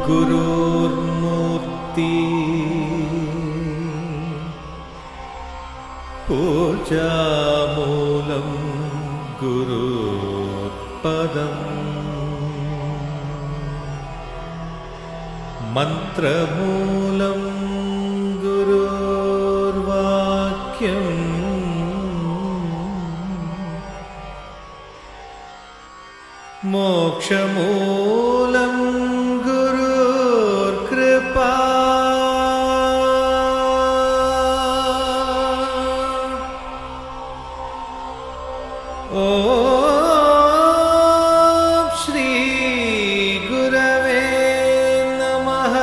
गुरुर्मूर्ति पूजामूलं गुरुर्पदम् मन्त्रमूलं गुरुर्वाक्यम् मोक्षमूलं गुरुर्कृपा ॐ श्री गुरवे नमः।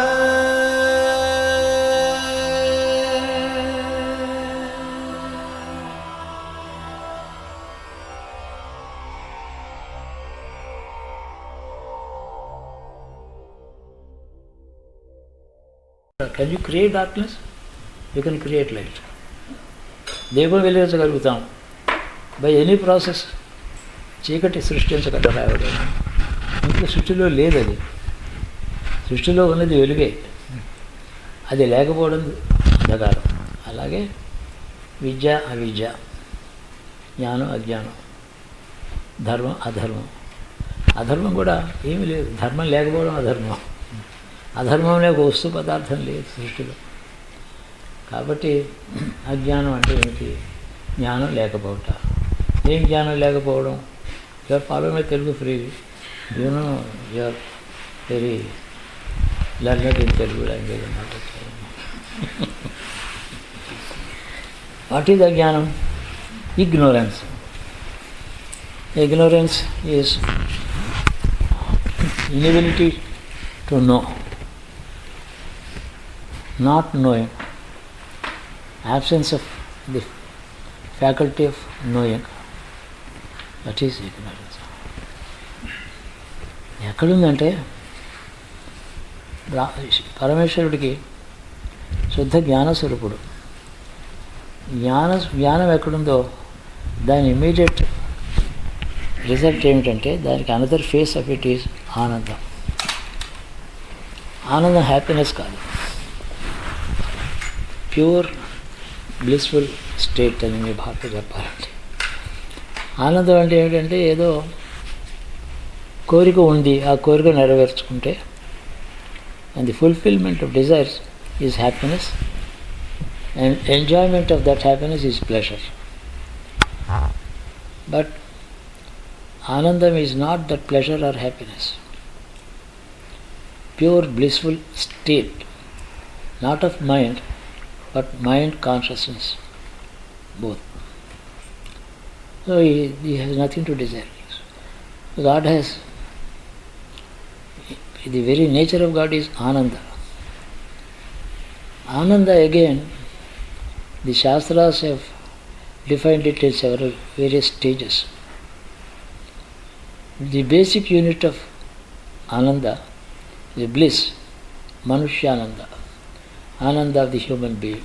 Can you create darkness? You can create light. దీపం వెలిగించగలుగుతాం బై ఎనీ ప్రాసెస్. చీకటి సృష్టించగలరా ఎవరైనా? ఇంట్లో సృష్టిలో లేదు అది. సృష్టిలో ఉన్నది వెలుగే, అది లేకపోవడం అంధకారం. అలాగే విద్య అవిద్య, జ్ఞానం అజ్ఞానం, ధర్మం అధర్మం. అధర్మం కూడా ఏమీ లేదు, ధర్మం లేకపోవడం అధర్మం. అధర్మం లేక వస్తు పదార్థం లేదు సృష్టిలో. కాబట్టి అజ్ఞానం అంటే ఏమిటి? జ్ఞానం లేకపోవట. ఏం జ్ఞానం లేకపోవడం? Your follow my Telugu freely. You know you're very learned in Telugu language అన్నమాట. వాట్ ఈజ్ అజ్ఞానం? Ignorance. Ignorance is inability to know, not knowing, absence of the faculty of knowing. That is ignorance. ఎక్కడుందంటే పరమేశ్వరుడికి శుద్ధ జ్ఞానస్వరూపుడు. జ్ఞానం ఎక్కడుందో దాని ఇమీడియట్ రిజల్ట్ ఏమిటంటే దానికి another face of it is ఆనందం. ఆనందం హ్యాపీనెస్ కాదు, ప్యూర్ బ్లిస్ఫుల్ స్టేట్ అని మీ భాషలో చెప్పాలంటే. ఆనందం అంటే ఏమిటంటే ఏదో కోరిక ఉంది, ఆ కోరిక నెరవేర్చుకుంటే and the fulfilment of desires is happiness and enjoyment of that happiness is pleasure. But Anandam is not that pleasure or happiness. Pure blissful state, not of mind, but mind consciousness, both. So he has nothing to desire. God has, the very nature of God is Ananda. Ananda again, the Shastras have defined it in several various stages. The basic unit of Ananda is bliss, Manushyananda, Ananda of the human being.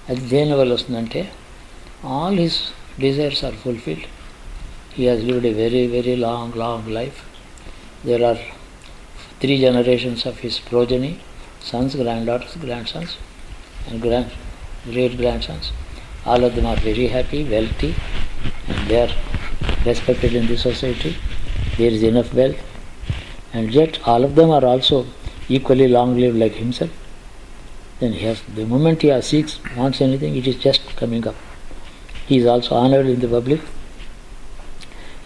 అది దేనివల్ల వస్తుందంటే all his desires are fulfilled. He has lived a very, very long life. There are 3 generations of his progeny, sons, granddaughters, grandsons, and great-grandsons. All of them are very happy, wealthy, and they are respected in the society. There is enough wealth, and yet all of them are also equally long-lived like himself. Then he has, the moment he wants anything, it is just coming up. He is also honored in the public.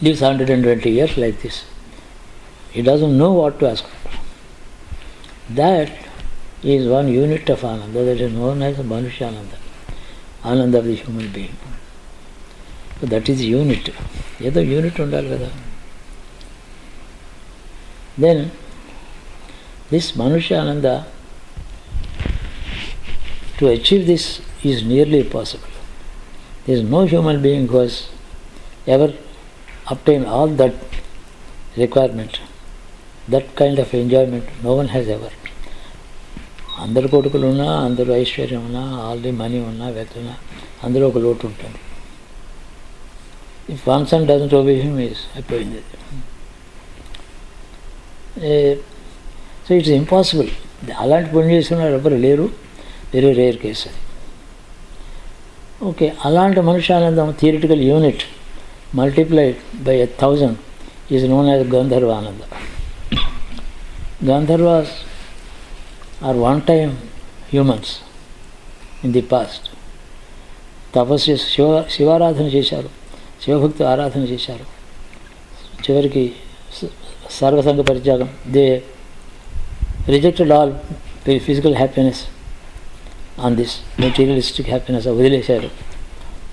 Lives 120 years like this. He doesn't know what to ask for. That is one unit of Ananda, that is known as Manushyananda, Ananda of the human being. So that is unit. ఏదో unit ఉండాలి కదా. Then this మనుష్యానంద, to achieve this is nearly impossible. there is no human being who has ever obtained all that requirement, that kind of enjoyment. No one has ever. అందరు కొడుకులు ఉన్నా, అందరూ ఐశ్వర్యం ఉన్నా, ఆల్ ది మనీ ఉన్నా, width ఉన్నా, అందరూ ఒక లోటు ఉంటుంది. If one son doesn't obey him, he is అయిపోయింది. So it's impossible. అలాంటి పుణ్యం చేసిన వాళ్ళు ఎవరు లేరు, వెరీ రేర్ కేసు అది. ఓకే, అలాంటి మనుష్యానందం theoretical unit multiplied by 1000 is known as గంధర్వ ఆనంద. గంధర్వాస్ are one time humans in the past. తపస్సు చేసి శివారాధన చేశారు, శివభక్తి ఆరాధన చేశారు. చివరికి సర్వసంగ పరిత్యాగం, they rejected all physical happiness on this materialistic happiness వదిలేశారు.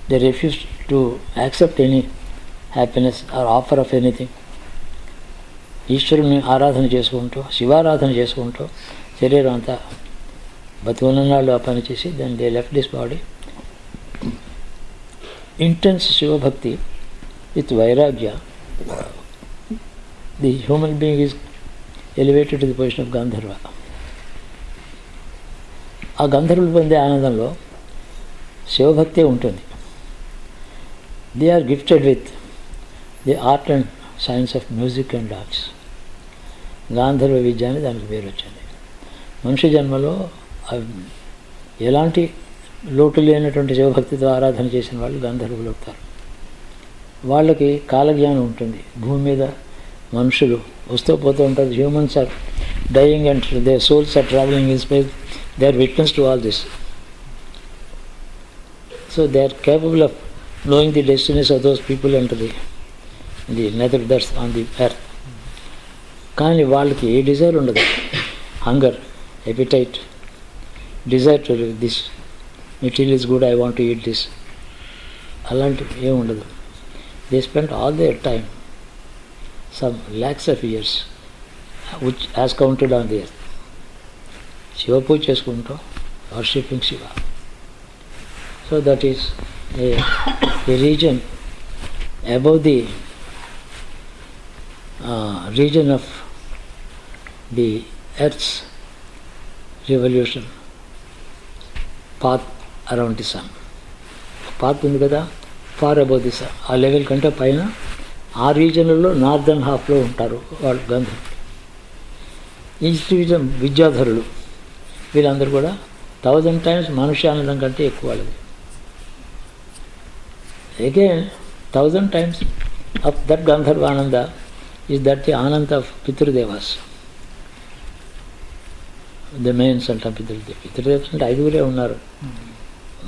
They refuse to accept any happiness or offer of anything. ఈశ్వరుని ఆరాధన చేసుకుంటూ, శివారాధన చేసుకుంటూ శరీరం అంతా బతుకున్నాళ్ళు ఆ పని చేసి then they left this body. Intense శివభక్తి విత్ వైరాగ్య, the human being is elevated to the position of గంధర్వ. ఆ గంధర్వులు పొందే ఆనందంలో శివభక్తే ఉంటుంది. They are gifted with the art and science of music and dance. గాంధర్వ విద్య అని దానికి పేరు వచ్చింది. మనిషి జన్మలో ఎలాంటి లోటు లేనటువంటి శివభక్తితో ఆరాధన చేసిన వాళ్ళు గంధర్వులు అవుతారు. వాళ్ళకి కాలజ్ఞానం ఉంటుంది. భూమి మీద మనుషులు వస్తూ పోతూ ఉంటారు. Humans are dying and their souls are travelling in space. They are witness to all this. So they are capable of knowing the destinies of those people and the nether dust on the earth. కానీ వాళ్ళకి ఏ desire ఉండదు. Hunger, appetite, desire to this material is good, I want to eat this, అలాంటివి ఏమి ఉండదు. They spend all their time, some lakhs of years which as counted on the earth, Shiva పూజ చేసుకుంటాం, worshipping Shiva. So that is a region above the region of the Earth's revolution path around the sun. Path ఉంది కదా, far above the sun. ఆ level కంటే పైన ఆ రీజన్లలో northern హాఫ్లో ఉంటారు వాళ్ళు గంధర్వులు. ఈ రీజన్ విద్యాధరులు వీళ్ళందరూ కూడా 1000 times మనుష్యానందం కంటే ఎక్కువ వాళ్ళది. Again, 1000 times of that Gandharva Ananda is that the Ananda of Pitrudevas. The main son of Pitrudevas. Pitrudevas అంటే 5 ఉన్నారు.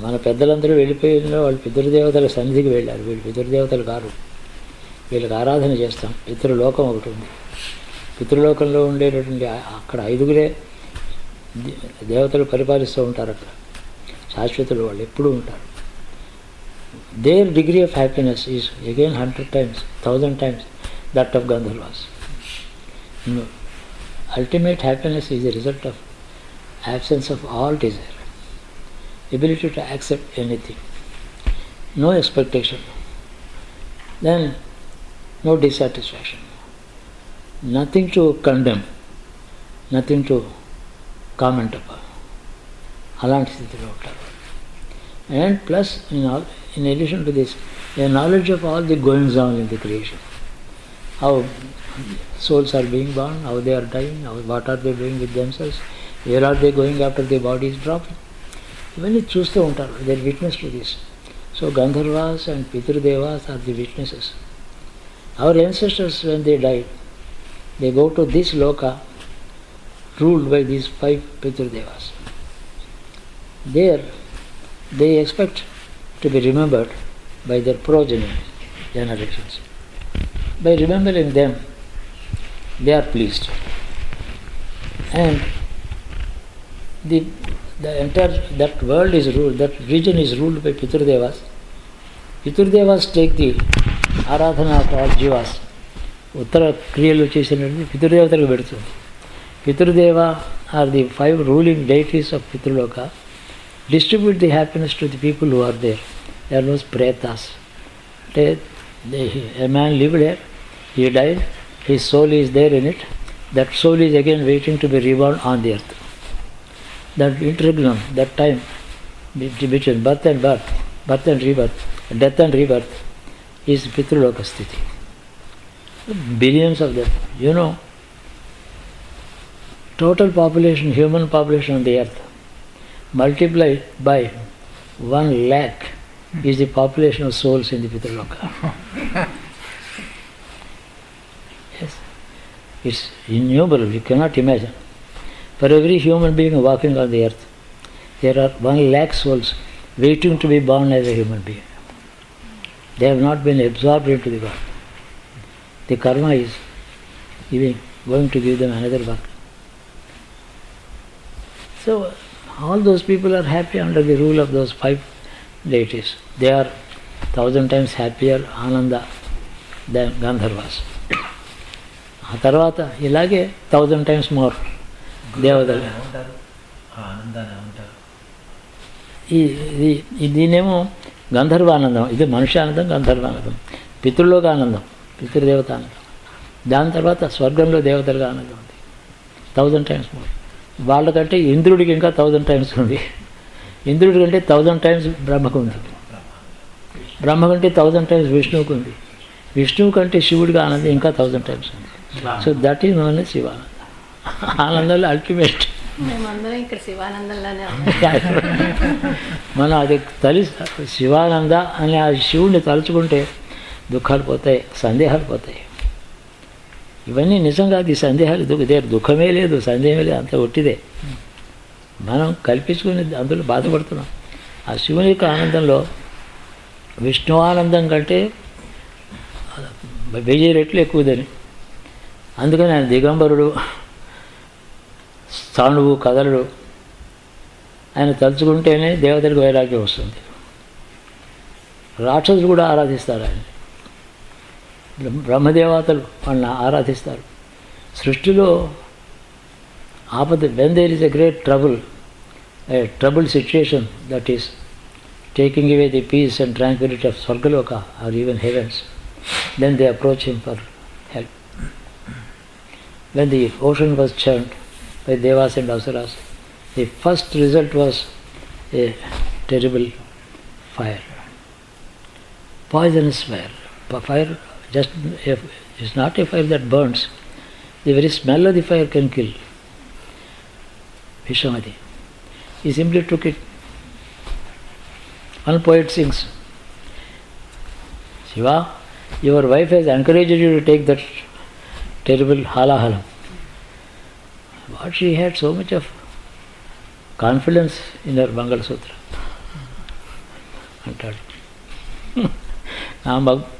మన పెద్దలందరూ వెళ్ళిపోయిన వాళ్ళు పితృదేవతల సన్నిధికి వెళ్ళారు. వీళ్ళు పితృదేవతలు కారు. వీళ్ళకి ఆరాధన చేస్తాం. పితృలోకం ఒకటి ఉంది. పితృలోకంలో ఉండేటటువంటి అక్కడ 5 దేవతలు పరిపాలిస్తూ ఉంటారు. అక్కడ శాశ్వతులు వాళ్ళు ఎప్పుడూ ఉంటారు. Their degree of happiness is again 100 times, 1000 times that of Gandharvas. No. Ultimate happiness is a result of absence of all desire, ability to accept anything, no expectation, then no dissatisfaction, nothing to condemn, nothing to comment upon. అలాంటి స్థితిలో ఉంటారు. And plus, in addition to this, a knowledge of all the goings on in the creation, how souls are being born, how they are dying, what are they doing with themselves, where are they going after their body is dropped. ఇవన్నీ చూస్తూ ఉంటారు. They are witness to this. So గంధర్వాస్ and పితృదేవాస్ are the witnesses. Our ancestors, when they died, they go to this loka ruled by these 5 pitrudevas. There they expect to be remembered by their progeny generations. By remembering them, they are pleased. And the entire, that world is ruled, that region is ruled by Pitrudevas. Pitrudevas take the ఆరాధన of all jivas. ఉత్తర క్రియలు చేసినట్టు పితృదేవతలకు పెడుతుంది. పితృదేవ are the 5 ruling deities of Pitruloka. Distribute the happiness to the people who are there. There are no pretas. A man lived there, he died, his soul is there in it. That soul is again waiting to be reborn on the earth. That interregnum, that time between birth and rebirth, death and rebirth is Pitruloka Sthiti. Billions of them. You know, total population, human population on the earth, multiplied by 1 lakh is the population of souls in the Pitraloka. Yes, it's innumerable, you cannot imagine. For every human being walking on the earth, there are 1 lakh souls waiting to be born as a human being. They have not been absorbed into the world. The karma is going to give them another work. So all those people are happy under the rule of those 5 deities. They are 1,000 times happier, Ananda, than Gandharvas. ఆ తర్వాత ఇలాగే 1,000 times more దేవతలు. ఆనందాన్ని ఉంటారు. దీనేమో గంధర్వానందం, ఇది మనుష్యానందం, గంధర్వానందం, పితృలోక ఆనందం, పితృదేవత ఆనందం. దాని తర్వాత స్వర్గంలో దేవతలుగా ఆనందం ఉంది, 1,000 times more. వాళ్ళకంటే ఇంద్రుడికి ఇంకా 1,000 times ఉంది. ఇంద్రుడి కంటే 1,000 times బ్రహ్మకు ఉంది. బ్రహ్మ కంటే 1,000 times విష్ణువుకు ఉంది. విష్ణువు కంటే శివుడికి ఆనందం ఇంకా 1,000 times ఉంది. So that is known as Shivananda. ఆనందంలో అల్టిమేట్. మేమందరం ఇక్కడ శివానందంలోనే మనం అది శివానంద అని ఆ శివుడిని తలుచుకుంటే దుఃఖాలు పోతాయి, సందేహాలు పోతాయి. ఇవన్నీ నిజంగా అది సందేహాలు దుఃఖమే లేదు, సందేహమే లేదు, అంత ఒట్టిదే. మనం కల్పించుకుని అందులో బాధపడుతున్నాం. ఆ శివుని యొక్క ఆనందంలో విష్ణు ఆనందం కంటే 1000 రెట్లు ఎక్కువదని. అందుకని ఆయన దిగంబరుడు, స్థాణువు, కదలుడు. ఆయన తలుచుకుంటేనే దేవతలకు వైరాగ్యం వస్తుంది. రాక్షసులు కూడా ఆరాధిస్తారు ఆయన. బ్రహ్మదేవతలు వాళ్ళని ఆరాధిస్తారు. సృష్టిలో ఆపద, when there is a great trouble situation that is taking away the peace and tranquillity of స్వర్గలోక or even heavens, then they approach him for help. When the ocean was churned by Devas and Asuras, the first result was a terrible fire, poisonous fire. Fire just is not a fire that burns. The very smell of the fire can kill. Vishamati. He simply took it. One poet sings, Shiva, your wife has encouraged you to take that terrible halahalam. But she had so much of confidence in her Mangal Sutra. అంటాడు, నా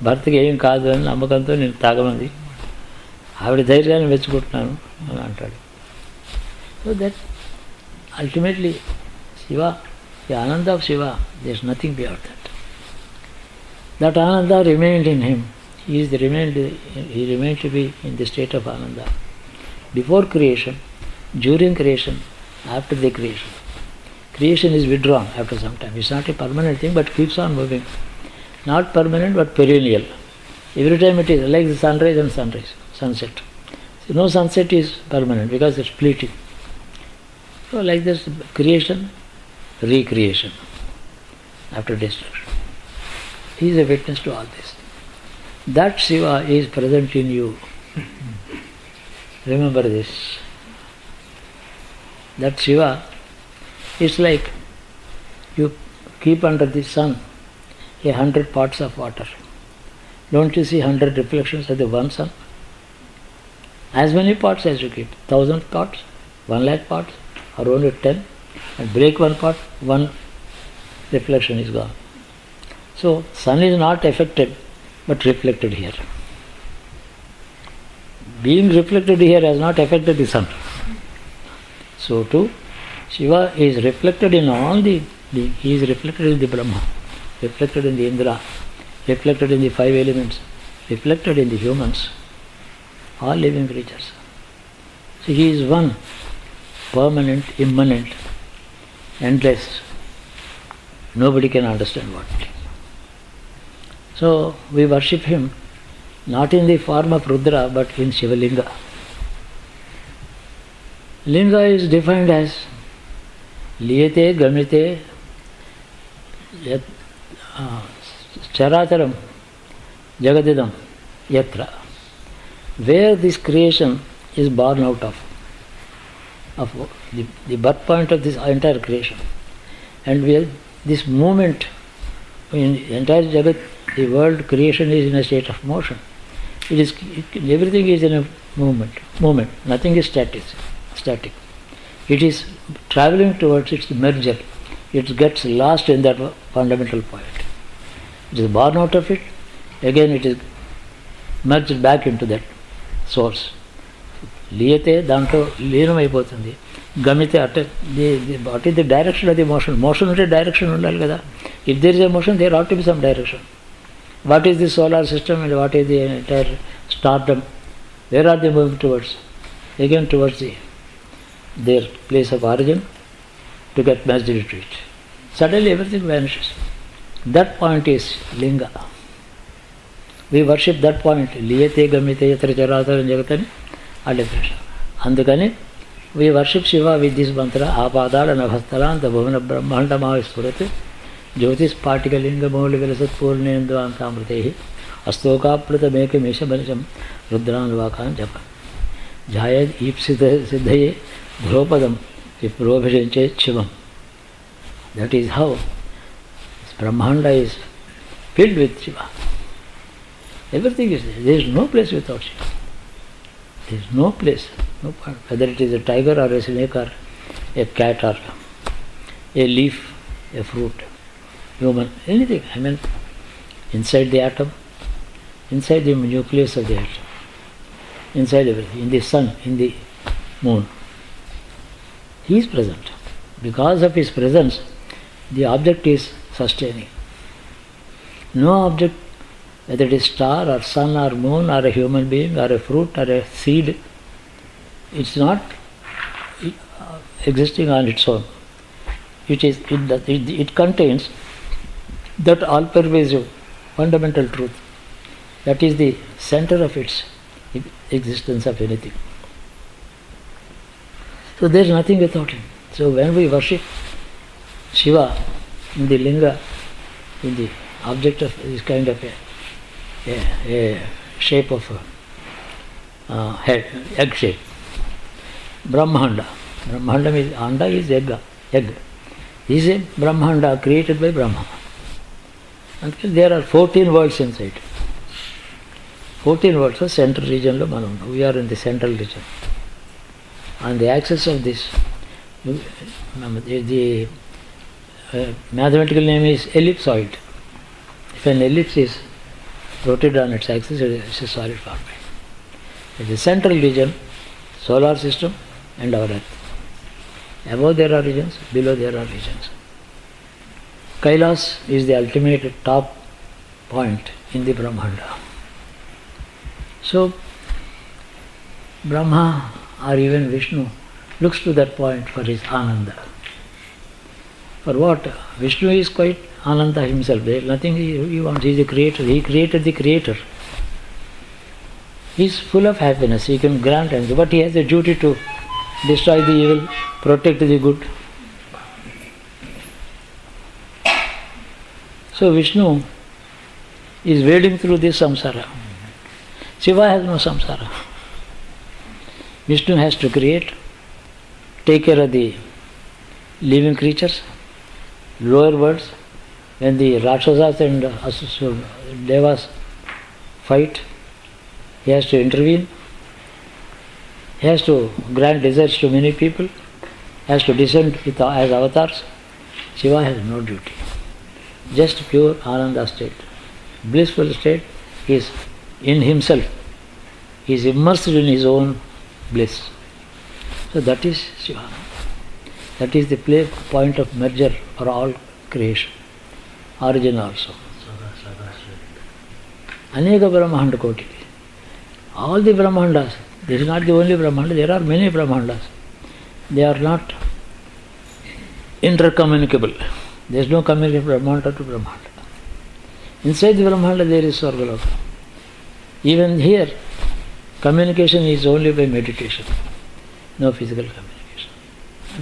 భర్తకి ఏం కాదు అని నమ్మకంతో నేను తాగమంది, ఆవిడ ధైర్యాన్ని మెచ్చుకుంటున్నాను అని అంటాడు. So that ultimately Shiva, the ఆనంద of Shiva, there is nothing beyond that. That ఆనంద remained in him. He remained to be in the state of Ananda before creation, during creation, after the creation. Creation is withdrawn after some time. It's not a permanent thing, but keeps on moving. Not permanent, but perennial. Every time it is like the sunrise and sunset. So no sunset is permanent because it's fleeting. So like this, creation, recreation after destruction. He is a witness to all this. That Shiva is present in you. Remember this. That Shiva is like you keep under the sun 100 pots of water. Don't you see 100 reflections of the one sun? As many pots as you keep. 1,000 pots, 1 lakh pots, or only 10. And break one pot, one reflection is gone. So sun is not affected, but reflected here. Being reflected here has not affected the sun. So too, Shiva is reflected in all he is reflected in the Brahma, reflected in the Indra, reflected in the 5 elements, reflected in the humans, all living creatures. So he is one, permanent, immanent, endless. Nobody can understand what. So we worship him not in the form of Rudra but in Shivalinga. Linga is defined as liyate gamite charataram jagadidam yatra, where this creation is born out of. of the birth point of this entire creation. And we have this movement in entire Jagat, the world creation is in a state of motion. Everything is in a movement, nothing is static. It is traveling towards its merger. It gets lost in that fundamental point. It is born out of it, again it is merged back into that source. లీయతే దాంట్లో లీనమైపోతుంది. గమితే what is the direction of the motion? Motion ఉంటే direction ఉండాలి కదా. If there is a motion there ought to be some direction. What is the solar system and what is the entire stardom? Where are the moving towards? Again towards their place of origin to get merged into it. Suddenly everything vanishes. That point is Linga. We worship that point. Liyate gamite yatra charatara jagatani. A definition. Andukani we worship Shiva with this mantra. Apadala navastaranta bhavana brahmandama spurate jyotis partikalinga mouli vilasat purnendu antamritehi astokaprata meke mesha banisham rudranvakan japa jayad ipsita siddhaye Dhropadam viprobhishanche shivam. That is how Brahmanda is filled with Shiva. Everything is there. There is no place without Shiva. There is no place, no part. Whether it is a tiger or a snake or a cat or a leaf, a fruit, human, anything. I mean, inside the atom, inside the nucleus of the atom, inside everything, in the sun, in the moon. He is present. Because of his presence, the object is sustaining. No object, whether it is star or sun or moon or a human being or a fruit or a seed, it's not existing on its own. It contains that all-pervasive fundamental truth. That is the center of its existence of anything. So there is nothing without him. So when we worship Shiva in the linga, in the object of this kind of a shape of head, egg shape, Brahmanda. Brahmanda means anda is egg. This is a Brahmanda created by Brahma. And there are 14 worlds inside. 14 worlds, so central region lo manam. We are in the central region. On the axis of this, the mathematical name is ellipsoid. If an ellipse is rotated on its axis, it is a solid format. In the central region, solar system and our earth. Above there are regions, below there are regions. Kailas is the ultimate top point in the Brahmanda. So, Brahma or even Vishnu looks to that point for his Ananda. For what? Vishnu is quite Ananda himself. There is nothing he wants. He is the creator. He created the creator. He is full of happiness. He can grant anything. But he has a duty to destroy the evil, protect the good. So Vishnu is wading through this samsara. Shiva has no samsara. Vishnu has to create, take care of the living creatures, lower worlds. When the Rakshasas and Devas fight, he has to intervene. He has to grant desires to many people. He has to descend as avatars. Shiva has no duty. Just pure Ananda state. Blissful state is in himself. He is immersed in his own bliss. So that is Shiva. That is the point of merger for all creation. Origin also. Aneka Brahmanda Koti. All the Brahmandas, this is not the only Brahmanda, there are many Brahmandas. They are not intercommunicable. There is no communication Brahmanda to Brahmanda. Inside the Brahmanda there is Swargaloka. Even here, communication is only by meditation, no physical communication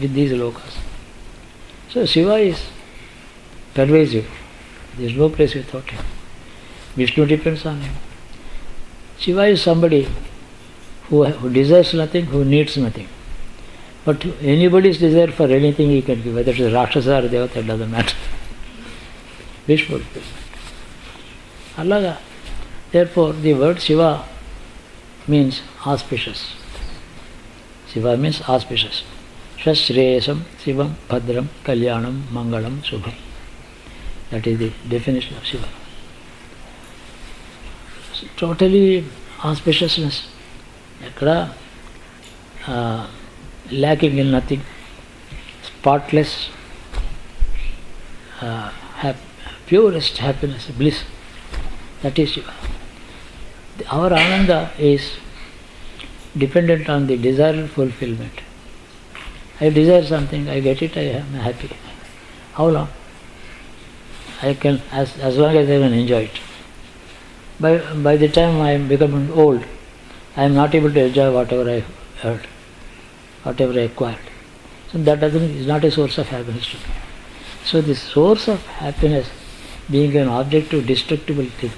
with these lokas. So Shiva is pervasive. There is no place without him. Vishnu depends on him. Shiva is somebody who desires nothing, who needs nothing. But anybody's desire for anything he can give, whether it is Rakshasa or Devata, it doesn't matter. Wish fulfillment. Allaga. Therefore, the word Shiva means auspicious. Shiva means auspicious. Shashreyasam, Shivam, Bhadram, Kalyanam, Mangalam, Subham. That is the definition of Shiva. So, totally auspiciousness. Ekkada lacking in nothing, spotless, purest happiness, bliss. That is Shiva. Our Ananda is dependent on the desired fulfillment. I desire something, I get it, I am happy. How long? I can, as long as I can enjoy it. By the time I am becoming old, I am not able to enjoy whatever I heard, whatever I acquired. So that is not a source of happiness to me. So the source of happiness being an object of destructible thing,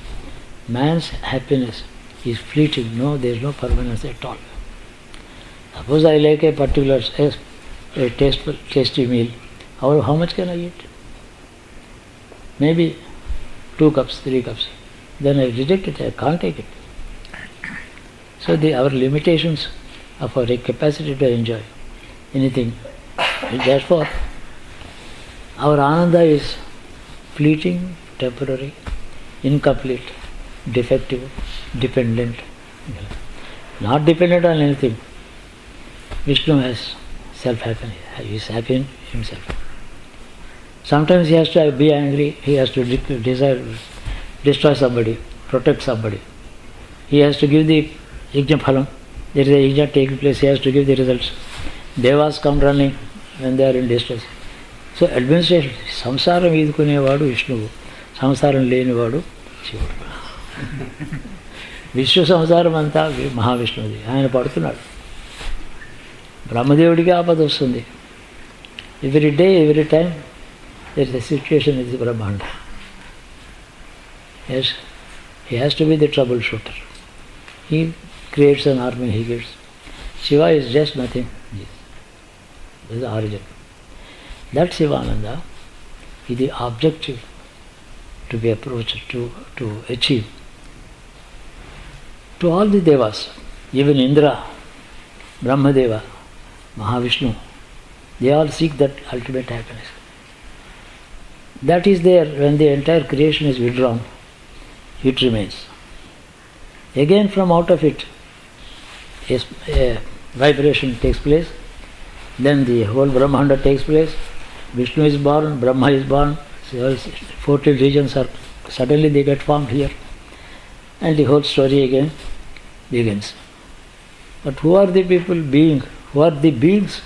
man's happiness is fleeting. No, there is no permanence at all. Suppose I like a particular, a tasty meal. How much can I eat? Maybe 2 cups, 3 cups. Then I reject it, I can't take it. So our limitations of our capacity to enjoy anything. Therefore, our Ananda is fleeting, temporary, incomplete, defective, dependent. Not dependent on anything. Vishnu has self-happiness. He is happy in himself. Sometimes he has to be angry, he has to destroy somebody, protect somebody. He has to give the yajna phalam. There is a yajna taking place, he has to give the results. Devas come running when they are in distress. So administration, samsaram ఈదుకునేవాడు విష్ణువు, సంసారం లేనివాడు శివుడు. విశ్వ సంసారం అంతా మహావిష్ణువుది, ఆయన పడుతున్నాడు. బ్రహ్మదేవుడికి ఆపద వస్తుంది. Every day, every time there is a situation in the Brahmanda. Yes, he has to be the troubleshooter. He creates an army, he gets. Shiva is just nothing. Yes. This is the origin. That Shivananda is the objective to be approached, to achieve. To all the Devas, even Indra, Brahmadeva, Mahavishnu, they all seek that ultimate happiness. That is there when the entire creation is withdrawn, it remains. Again from out of it, a vibration takes place, then the whole Brahmanda takes place, Vishnu is born, Brahma is born, 14 regions are, suddenly they get formed here, and the whole story again begins. But who are the people being? Who are the beings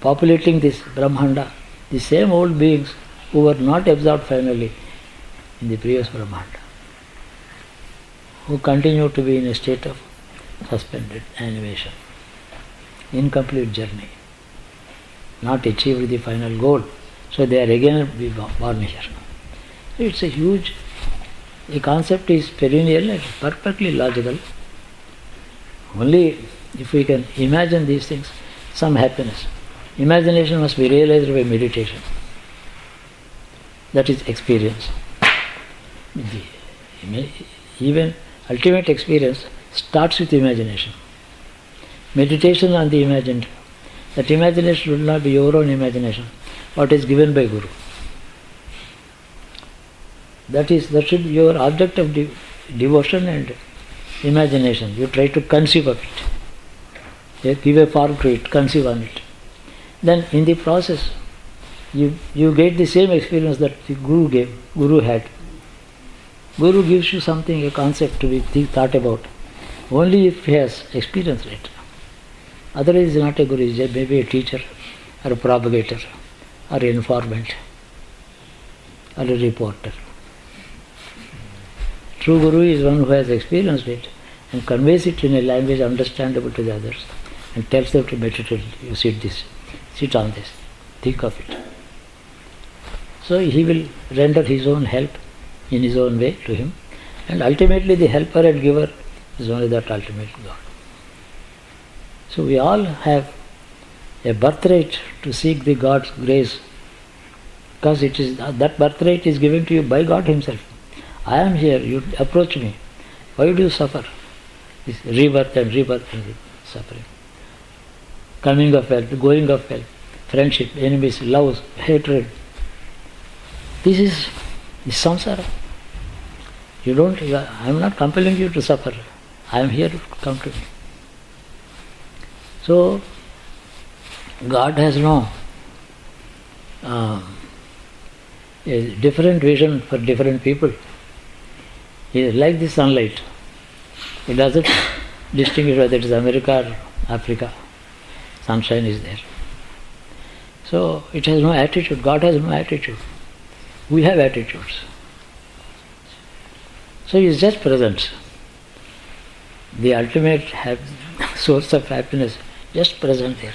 populating this Brahmanda? The same old beings who were not absorbed finally in the previous Brahmanda, who continue to be in a state of suspended animation, incomplete journey, not achieved the final goal. So they are again born here. It's a huge, the concept is perennial and perfectly logical. Only if we can imagine these things, some happiness. Imagination must be realized by meditation. That is experience. Even ultimate experience starts with imagination. Meditation on the imagined. That imagination should not be your own imagination, what is given by Guru. That should be your object of devotion and imagination. You try to conceive of it. Give a form to it, conceive on it. Then in the process, you get the same experience that the Guru had. Guru gives you something, a concept to be thought about, only if he has experienced it. Otherwise he is not a Guru, he is maybe a teacher or a propagator or an informant or a reporter. True Guru is one who has experienced it and conveys it in a language understandable to the others and tells them to meditate. You sit on this, think of it. So he will render his own help in his own way to him, and ultimately the helper and giver is only that ultimate God. So we all have a birthright to seek the God's grace, because it is that birthright is given to you by God Himself. I am here, you approach me. Why do you suffer? This rebirth and suffering. Coming of health, going of health, friendship, enemies, love, hatred. This is samsara. I am not compelling you to suffer. I am here to come to me. So, God has no a different vision for different people. He is like the sunlight. It doesn't distinguish whether it is America or Africa. Sunshine is there. So it has no attitude. God has no attitude. We have attitudes. So He is just presence. The ultimate source of happiness, just present there.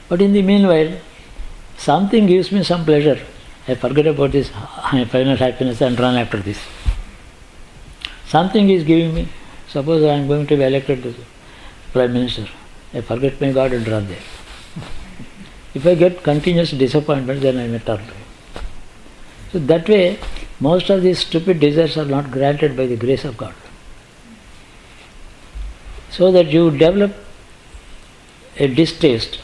But in the meanwhile, something gives me some pleasure. I forget about this final happiness and run after this. Something is giving me. Suppose I am going to be elected as Prime Minister. I forget my God and run there. If I get continuous disappointment, then I may turn to Him. So that way, most of these stupid desires are not granted by the grace of God. So that you develop a distaste,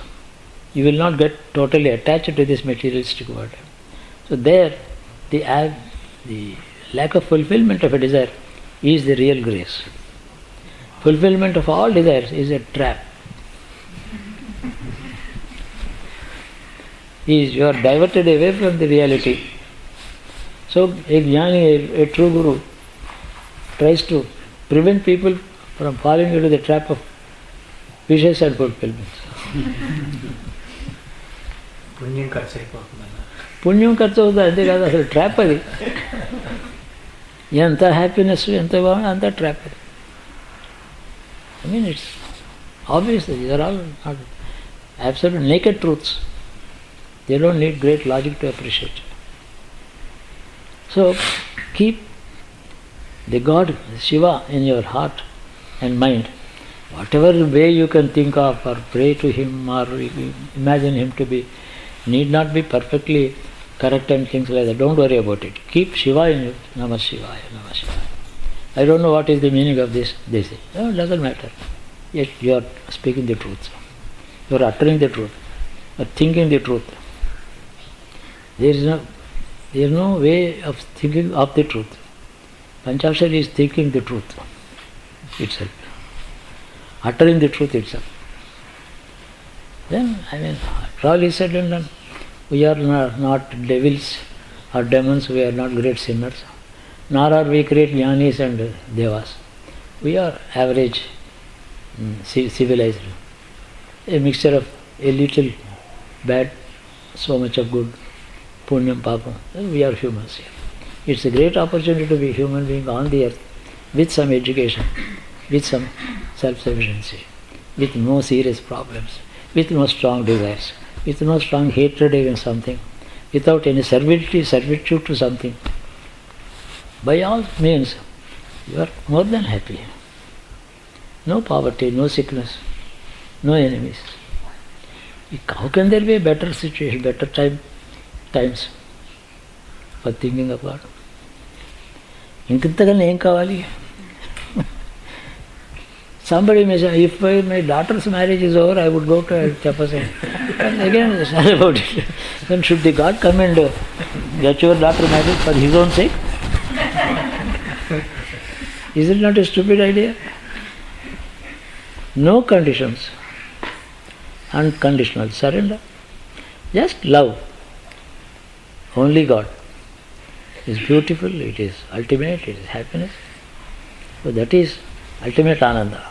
you will not get totally attached to this materialistic world. So there, the lack of fulfillment of a desire is the real grace. Fulfillment of all desires is a trap. You are diverted away from the reality. So a jnani, a true guru, tries to prevent people from falling into the trap of wishes and fulfillments. పుణ్యం ఖర్చు అయిపోతుందన్న. పుణ్యం ఖర్చు అవుతుంది, అంతేకాదు అసలు trap అది. ఎంత happiness ఎంత బాగుంది అంత ట్రాప్ అది. I mean, it's obvious. These are all not absolute naked truths. They don't need great logic to appreciate. So, keep the God, Shiva, in your heart and mind. Whatever way you can think of, or pray to Him, or imagine Him to be, need not be perfectly correct and things like that. Don't worry about it. Keep Shiva in you. Namah Shivaya, Namah Shivaya. I don't know what is the meaning of this, they say. No, it doesn't matter. Yet you are speaking the truth. You are uttering the truth. You are thinking the truth. There is no way of thinking of the truth. Panchakshari is thinking the truth itself. Uttering the truth itself. Then, all is said and done. We are not devils or demons, we are not great sinners. Nor are we great jnanis and devas. We are average, civilized. A mixture of a little bad, so much of good, punyam, papam. We are humans here. It's a great opportunity to be a human being on the earth with some education, with some self-sufficiency, with no serious problems, with no strong desires, with no strong hatred against something, without any servitude to something. By all means, you are more than happy. No poverty, no sickness, no enemies. How can there be a better situation, better times for thinking of God? ఇంకింతకన్నా ఏం కావాలి? Somebody may say, if my daughter's marriage is over, I would go to Tapasya. And again, it's not about it. Then should the God come and get your daughter married for His own sake? Is it not a stupid idea? No conditions. Unconditional surrender. Just love. Only God. It is beautiful, it is ultimate, it is happiness. So that is ultimate ananda.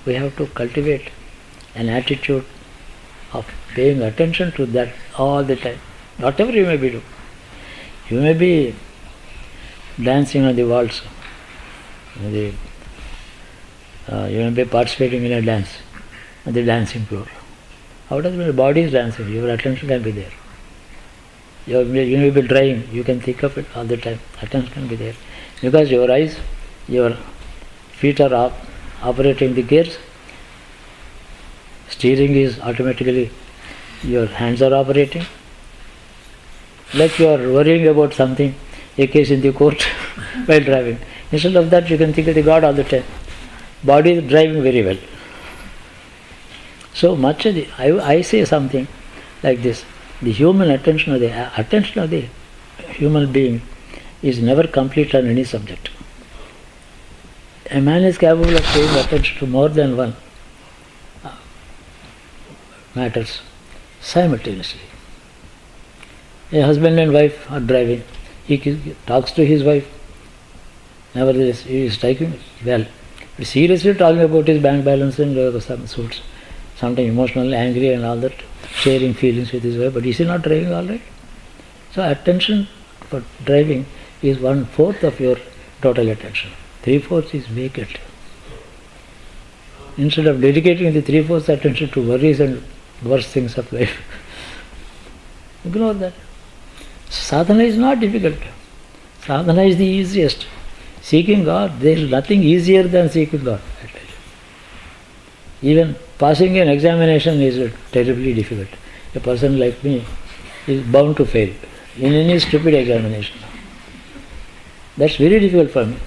We have to cultivate an attitude of paying attention to that all the time. Whatever you may be doing. You may be dancing on the waltz. You may be participating in a dance on the dancing floor. How does your body is dancing? Your attention can be there. You may be drying. You can think of it all the time. Attention can be there. Because your eyes, your feet are operating the gears. Steering is automatically, your hands are operating. Like you are worrying about something, a case in the court while driving. Instead of that, you can think of the God all the time. Body is driving very well. So much of I say something like this: the human attention of the human being is never complete on any subject. A man is capable of paying attention to more than one matters simultaneously. A husband and wife are driving. He talks to his wife. Nevertheless, he is striking well. But seriously talking about his bank balance and some suits, sometimes emotional, angry and all that, sharing feelings with his wife. But is he not driving all right? So attention for driving is 1/4 of your total attention. 3/4 is vacant. Instead of dedicating the 3/4 attention to worries and worse things of life, ignore that. Sadhana is not difficult. Sadhana is the easiest. Seeking God, there is nothing easier than seeking God. Even passing an examination is terribly difficult. A person like me is bound to fail in any stupid examination. That's very difficult for me.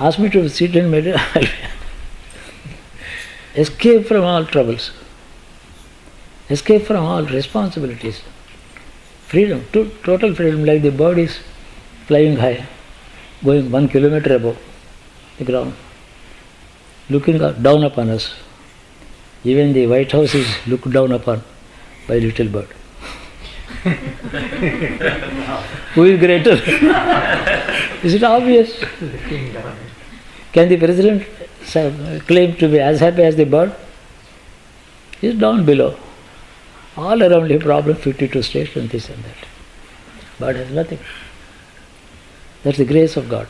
Ask me to sit and meditate. Escape from all troubles. Escape from all responsibilities. Freedom, total freedom, like the bird is flying high, going 1 kilometer above the ground, looking down upon us. Even the White House is looked down upon by little bird. Who is greater? Is it obvious? Can the president claim to be as happy as the bird? He is down below. All around him problem, 52 states and this and that. Bird has nothing. That's the grace of God.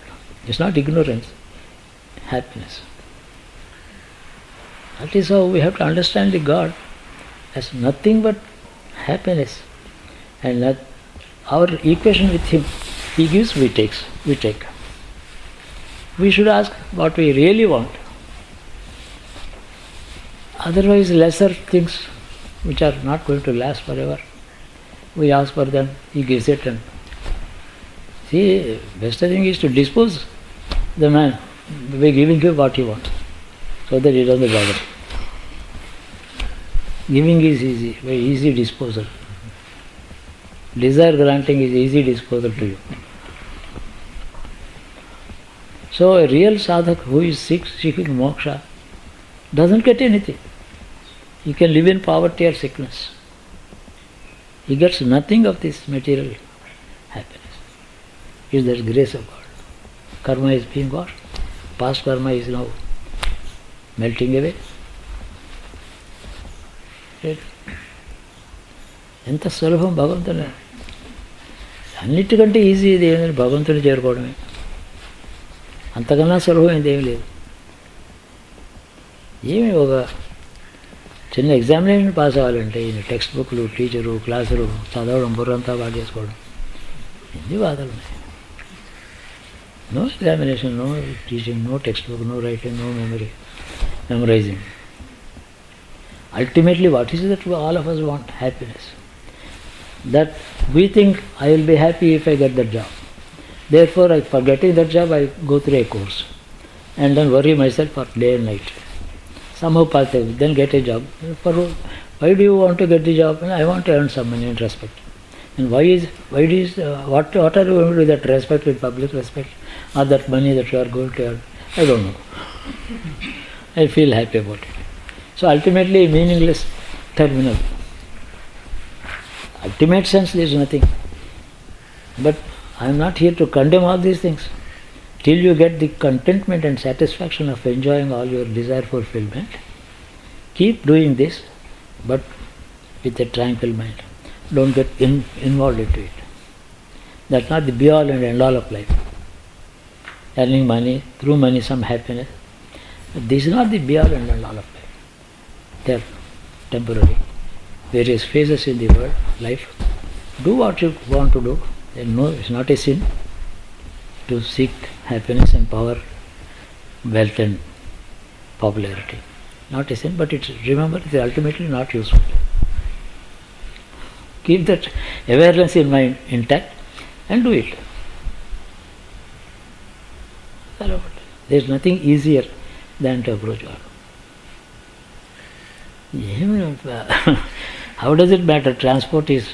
It's not ignorance, happiness. That is how we have to understand the God as nothing but happiness. And that our equation with Him, He gives, we take. We should ask what we really want. Otherwise, lesser things which are not going to last forever, we ask for them, He gives it. And see, best thing is to dispose the man by giving him what he wants, so that he doesn't bother. Giving is easy, very easy disposal. Desire granting is easy disposal to you. So a real sadhak who is seeking moksha doesn't get anything. He can live in poverty or sickness. He gets nothing of this material happiness. Is that grace of God. Karma is being washed. Past karma is now melting away. ఎంత సులభం భగవంతుని, అన్నిటికంటే easy ఇది ఏంటంటే భగవంతుని చేరుకోవడమే. అంతకన్నా సులభమైంది ఏమీ లేదు. ఏమి ఒక చిన్న ఎగ్జామినేషన్ పాస్ అవ్వాలంటే ఈ టెక్స్ట్ బుక్లు, టీచరు, క్లాసులు చదవడం, బుర్రంతా పాటు చేసుకోవడం, ఎన్ని బాధలు ఉన్నాయి. No examination, no teaching, no textbook, no writing, no memorizing. Ultimately, what is it that all of us want? Happiness. That we think, I will be happy if I get that job. Therefore, for getting that job, I go through a course and then worry myself for day and night. Somehow pass it, then get a job. Why do you want to get the job? I want to earn some money and respect. And what are you going to do with that respect, with public respect, or that money that you are going to earn? I don't know. I feel happy about it. So ultimately, meaningless, terminal. Ultimate sense, there is nothing. But I am not here to condemn all these things. Till you get the contentment and satisfaction of enjoying all your desire fulfillment, keep doing this, but with a tranquil mind. Don't get involved into it. That's not the be-all and end-all of life. Earning money, through money some happiness. But this is not the be-all and end-all of life. They are temporary. Various phases in the world, life. Do what you want to do. And no, it's not a sin to seek happiness and power, wealth and popularity. not a sin, but it's, remember, it's ultimately not useful. Keep that awareness in mind intact and do it. There's nothing easier than to approach God. How does it matter? Transport is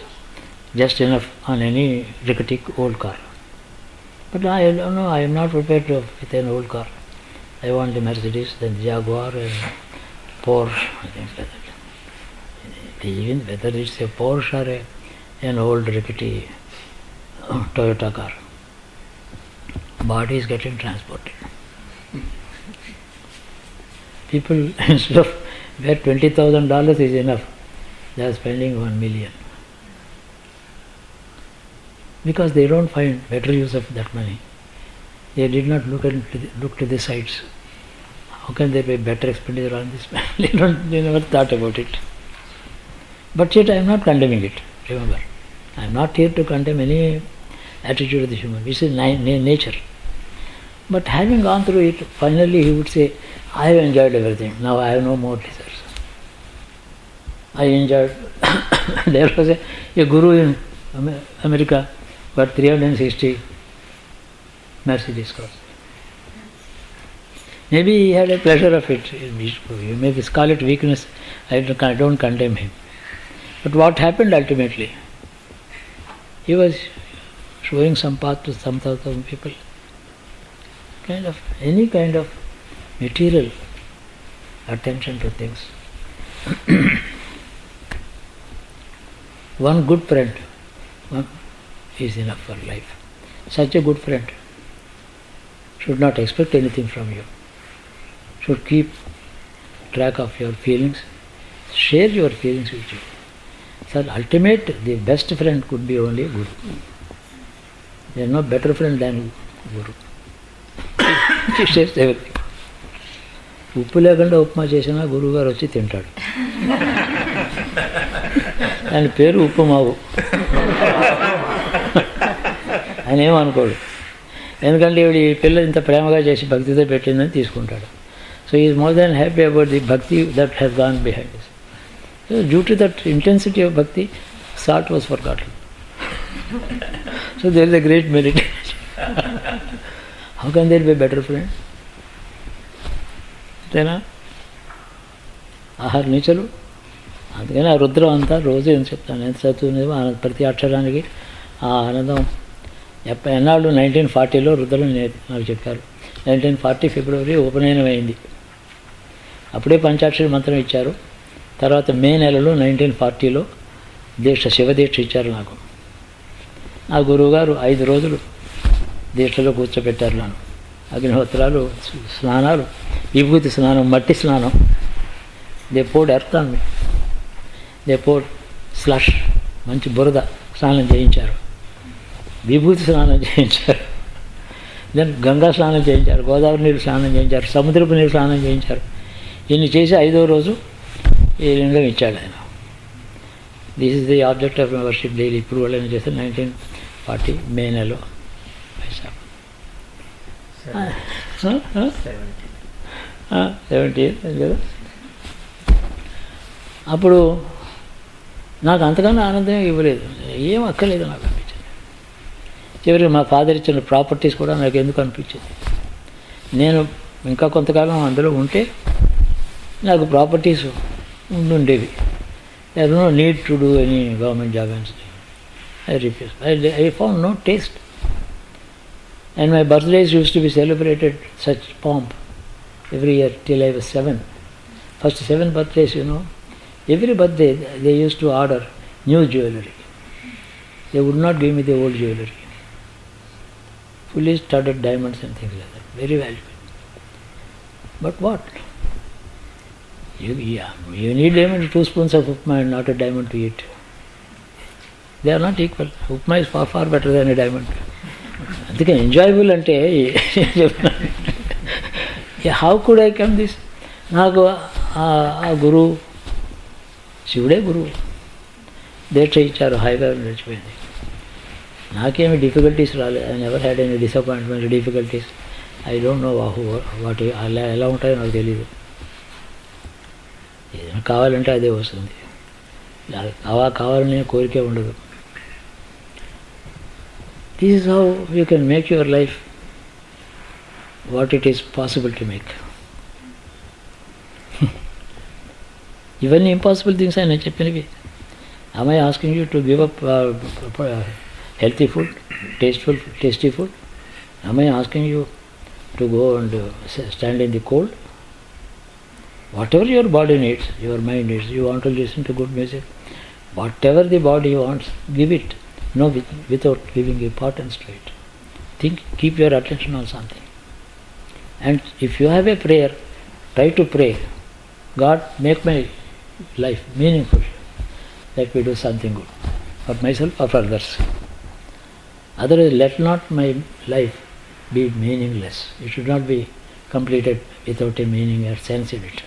just enough on any rickety old car. But I don't know, I am not prepared to with an old car. I want the Mercedes, then Jaguar and Porsche, and things like that. Even whether it's a Porsche or an old rickety Toyota car, body is getting transported. People, instead of where $20,000 is enough, they are spending $1 million. Because they don't find better use of that money. They did not look to the sides. How can there be better expenditure on this? They never thought about it. But yet I am not condemning it, remember. I am not here to condemn any attitude of the human. This is nature. But having gone through it, finally he would say, I have enjoyed everything. Now I have no more desires. I enjoyed. There was a guru in America for 360 Mercedes cars. Maybe he had a pleasure of it. You may call it weakness. I don't condemn him. But what happened ultimately? He was showing some path to some thousand people. Any kind of material attention to things. One good friend is enough for life. Such a good friend should not expect anything from you. Should keep track of your feelings, share your feelings with you. So ultimate, the best friend could be only Guru. There is no better friend than Guru. He shares everything. ఉప్పు లేకుండా ఉప్మా చేసినా గురువు గారు వచ్చి తింటాడు. దాని పేరు ఉప్పు మావు. ఆయన ఏమనుకోడు. ఎందుకంటే ఈ పిల్ల ఇంత ప్రేమగా చేసి భక్తితో పెట్టిందని తీసుకుంటాడు. So is more than happy about the భక్తి that has gone behind this. So due to that intensity of భక్తి, salt was forgotten. So there is a great merit. How can there be better friend? అంతేనా? ఆహార నీచలు. అందుకని ఆ రుద్రం అంతా రోజు ఏం చెప్తాను, ఎంత చదువునేమో ప్రతి అక్షరానికి ఆ ఆనందం. ఎన్నాళ్ళు 1940లో రుద్రం నాకు చెప్పారు. 1940 ఫిబ్రవరి ఉపనయనం అయింది. అప్పుడే పంచాక్షరి మంత్రం ఇచ్చారు. తర్వాత మే నెలలో 1940లో శివదీక్ష ఇచ్చారు నాకు. నా గురువుగారు 5 రోజులు దీక్షలో కూర్చోబెట్టారు నన్ను. అగ్నిహోత్రాలు, స్నానాలు, విభూతి స్నానం, మట్టి స్నానం. They poured earth on me. They poured slush, మంచి బురద స్నానం చేయించారు. విభూతి స్నానం చేయించారు. దెన్ గంగా స్నానం చేయించారు, గోదావరి నీళ్ళు స్నానం చేయించారు, సముద్రపు నీళ్ళు స్నానం చేయించారు. ఇన్ని చేసి 5వ రోజు ఈ లింగం ఇచ్చాడు ఆయన. This is the object of my worship daily. ఇప్పుడు వాళ్ళని చేస్తే 1940 మే నెలలో వైశాఖ 70 కదా. అప్పుడు నాకు అంతకన్నా ఆనందం ఇవ్వలేదు, ఏం అక్కర్లేదు నాకు అనిపించింది. చివరికి మా ఫాదర్ ఇచ్చిన ప్రాపర్టీస్ కూడా నాకు ఎందుకు అనిపించింది. నేను ఇంకా కొంతకాలం అందులో ఉంటే నాకు ప్రాపర్టీస్ ఉండేవి. I don't know need to do any government job and I refuse. I found no taste. And my birthdays used to be celebrated such pomp every year till I was 7. First 7 birthdays, every birthday they used to order new jewelry. They would not give me the old jewelry. Fully studded diamonds and things like that. Very valuable. But what? You need diamond, 2 spoons of upma and not a diamond to eat. They are not equal. Upma is far, far better than a diamond. అందుకే enjoyable అంటే how could I come this. నాకు ఆ గురువు, శివుడే గురువు, దీక్ష ఇచ్చారు, హాయిగా నడిచిపోయింది. నాకేమి డిఫికల్టీస్ రాలేదు. I never had any disappointment, difficulties. I don't know what ఎలా ఉంటాయో నాకు తెలీదు. ఏదైనా కావాలంటే అదే వస్తుంది. కావాలనే కోరికే ఉండదు. This is how you can make your life what it is possible to make. ఇవన్నీ ఇంపాసిబుల్ థింగ్స్ ఆయన చెప్పినవి. Am I asking you to give up healthy food, tasty food? Am I asking you to go and stand in the cold? Whatever your body needs, your mind needs, you want to listen to good music, whatever the body wants, give it. No, without giving importance to it. Keep your attention on something. And if you have a prayer, try to pray, God, make my life meaningful. Let me do something good for myself or for others. Otherwise, let not my life be meaningless. It should not be completed without a meaning or sense in it.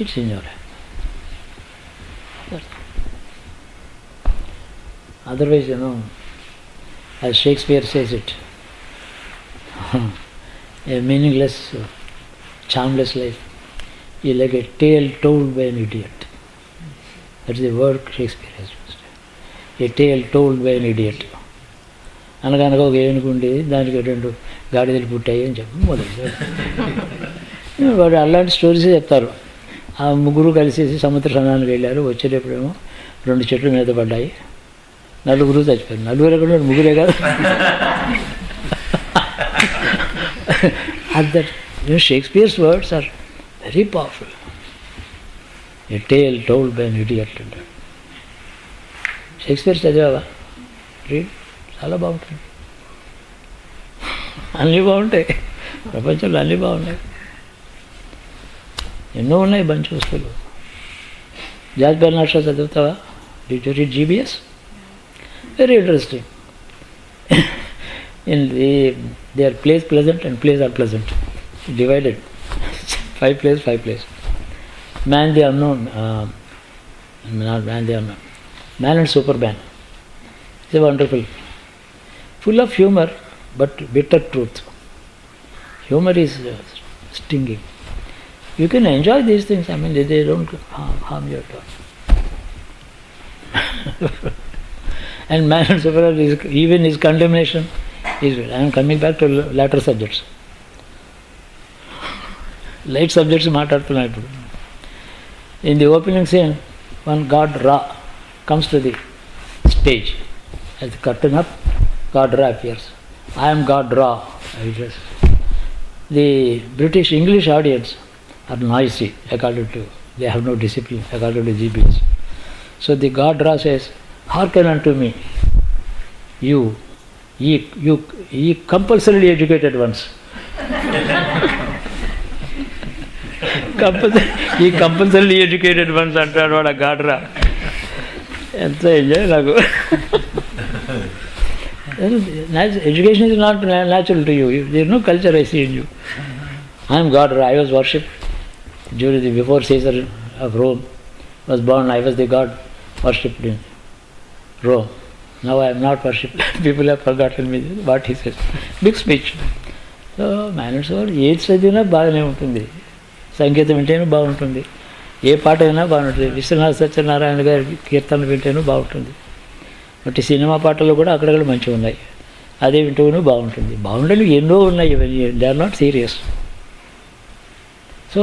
It's in your hand. Otherwise, as Shakespeare says it, a meaningless, charmless life is like a tale told by an idiot. That's the word Shakespeare has used. A tale told by an idiot. అనగనగా ఒక ఏనుగుండి దానికి 2 గాడిదలు పుట్టాయి అని చెప్పి మొదలు వాడు అలాంటి స్టోరీసే చెప్తారు. ఆ ముగ్గురు కలిసేసి సముద్ర స్నానానికి వెళ్ళారు. వచ్చేటప్పుడేమో 2 చెట్లు మీద పడ్డాయి, 4 చచ్చిపోయారు. 4 ఎక్కడ, ముగ్గురే కాదు. That Shakespeare's words are very powerful. A tale told by an idiot. Shakespeare చదివావా? రీడ్, చాలా బాగుంటుంది. అన్నీ బాగుంటాయి, ప్రపంచంలో అన్నీ బాగున్నాయి, ఎన్నో ఉన్నాయి మంచి వస్తువులు. జార్జ్ బెర్నార్డ్ షా చదువుతావా? Did you read GBS? Very interesting. In their plays pleasant and plays are pleasant, divided 5 plays. Man the Unknown, not Man the Unknown, Man and Superman. It's a wonderful, full of humor but bitter truth. Humor is stinging. You can enjoy these things. I mean, they don't harm you at all. And Man and Superman, even his condemnation is good. I am coming back to latter subjects. Light subjects మాట్లాడుతున్నా ఇప్పుడు. In the opening scene, one god Ra comes to the stage. As the curtain up, god Ra appears. I am god Ra. The British English audience are noisy according to, they have no discipline according to GBS. So the god Ra says, hearken unto me, ye compulsorily educated ones. ఈ compulsory educated ones అంటాడు వాడు గాడ్రా. ఎంత enjoy నాకు. Education is not natural to you. There no culture I see in you. I'm గాడ్రా. I was worship during the before Caesar of Rome was born. I was the god worshipped in Rome. Now I am not worshipped. People have forgotten me what he said. Big speech. So manners వాళ్ళు ఏది చదివినా బాగానే ఉంటుంది. సంగీతం వింటేనూ బాగుంటుంది, ఏ పాట అయినా బాగుంటుంది. విశ్వనాథ సత్యనారాయణ గారి కీర్తనలు వింటేనూ బాగుంటుంది. బట్ సినిమా పాటలు కూడా అక్కడక్కడ మంచిగా ఉన్నాయి, అదే వింటూనూ బాగుంటుంది. బాగుండని ఎన్నో ఉన్నాయి, ఇవన్నీ they are not serious. So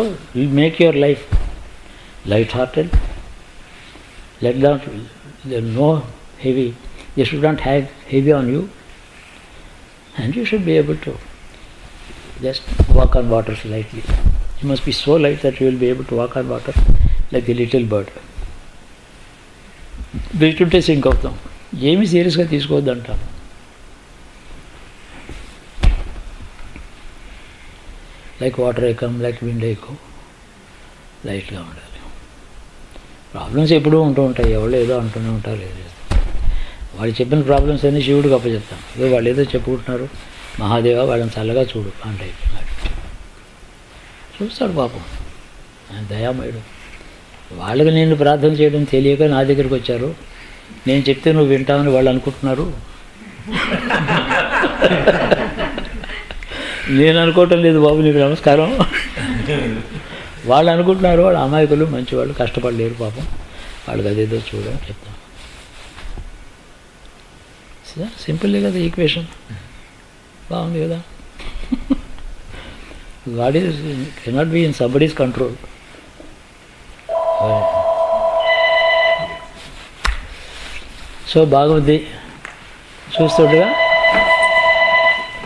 make your life light hearted. Let not no heavy, they should not have heavy on you, and you should be able to just walk on water lightly. You must be so light that you will be able to walk on water like the little bird. వెళ్తుంటే sync అవుతాం. ఏమీ సీరియస్గా తీసుకోవద్దు అంటాం. Like water I come, like wind I go. లైట్గా ఉండాలి. Problems ఎప్పుడూ ఉంటూ ఉంటాయి, ఎవరు ఏదో అంటూనే ఉంటారు. వాళ్ళు చెప్పిన ప్రాబ్లమ్స్ అన్నీ శివుడికి అప్పచెప్తాం. ఏదో వాళ్ళు ఏదో చెప్పుకుంటున్నారు, మహాదేవ వాళ్ళని చల్లగా చూడు అంటే అయిపోయినాడు. చూస్తాడు పాపం, ఆయన దయామయుడు. వాళ్ళకి నేను ప్రార్థన చేయడం తెలియక నా దగ్గరికి వచ్చారు. నేను చెప్తే నువ్వు వింటావని వాళ్ళు అనుకుంటున్నారు. నేను అనుకోవటం లేదు బాబు, నీకు నమస్కారం. వాళ్ళు అనుకుంటున్నారు వాళ్ళు అమాయకులు మంచివాళ్ళు కష్టపడలేరు పాపం వాళ్ళకి అదేదో చూడని చెప్తాం. సింపుల్లే కదా ఈక్వేషన్, బాగుంది కదా. God is cannot be in somebody's control. So బాగుంది చూస్తుండగా